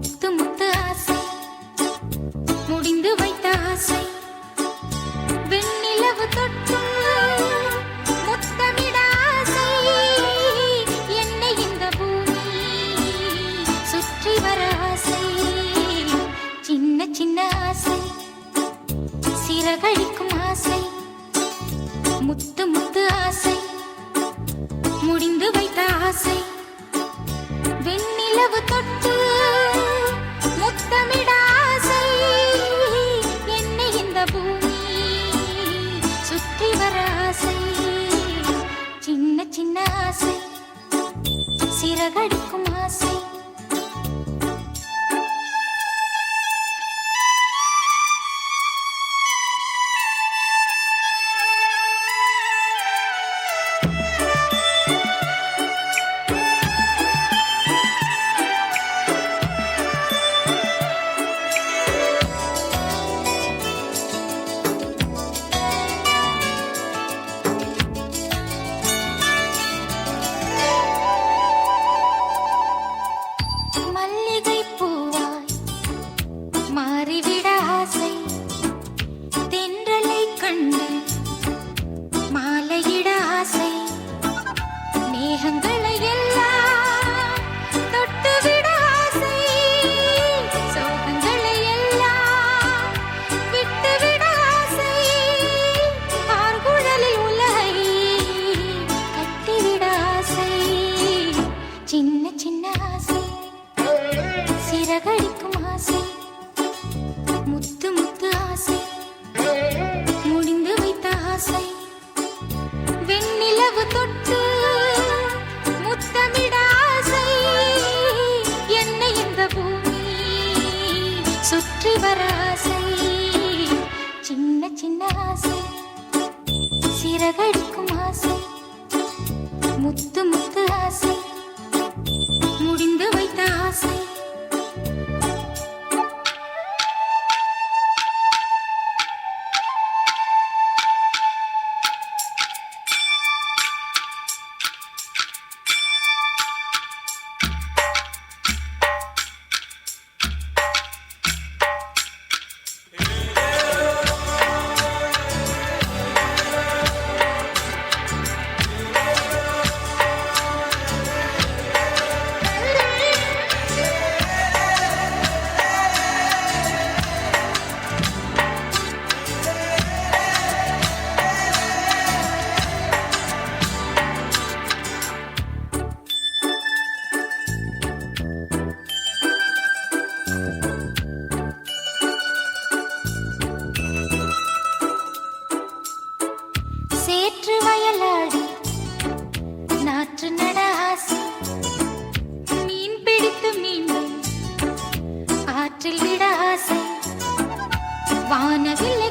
முத்து முத்து ஆசை முடிந்து வைத்த ஆசை வெண்ணிலவு தொட்டு முத்தமிட ஆசை என்னை இந்த பூமி சுற்றி வர ஆசை சின்ன சின்ன ஆசை சிறகடிக்கும் ஆசை முத்து முத்து ஆசை முடிந்து வைத்த ஆசை வெண்ணிலவு தொட்டு முத்தமிட ஆசை என்னை இந்த பூமி சுற்றி வர ஆசை சின்ன சின்ன ஆசை சிறகடிக்கும் ஆசை மாறிவிட ஆசை தென்றலை கண்டு மாலையிட ஆசை மேகங்களை எல்லாம் தொட்டுவிட ஆசை சோகங்களை எல்லாம் விட்டுவிட ஆசை ஆர்குழலில் உலகை கட்டிவிட ஆசை சின்ன சின்ன ஆசை சிறகடிக்கும் ஆசை முத்து முத்து ஆசை முடிந்து வைத்த ஆசை வெண்ணிலவு தொட்டு முத்தமிட ஆசை என்னை இந்த பூமி சுற்றி வர ஆசை சின்ன சின்ன ஆசை சிறகடிக்கும் ஆசை முத்து முத்து ஆசை முடிந்து வைத்த ஆசை சேற்று வயலாடி நாற்று நட ஆசை மீன் பிடித்து மீண்டும் ஆற்றில் விட ஆசை வானவில்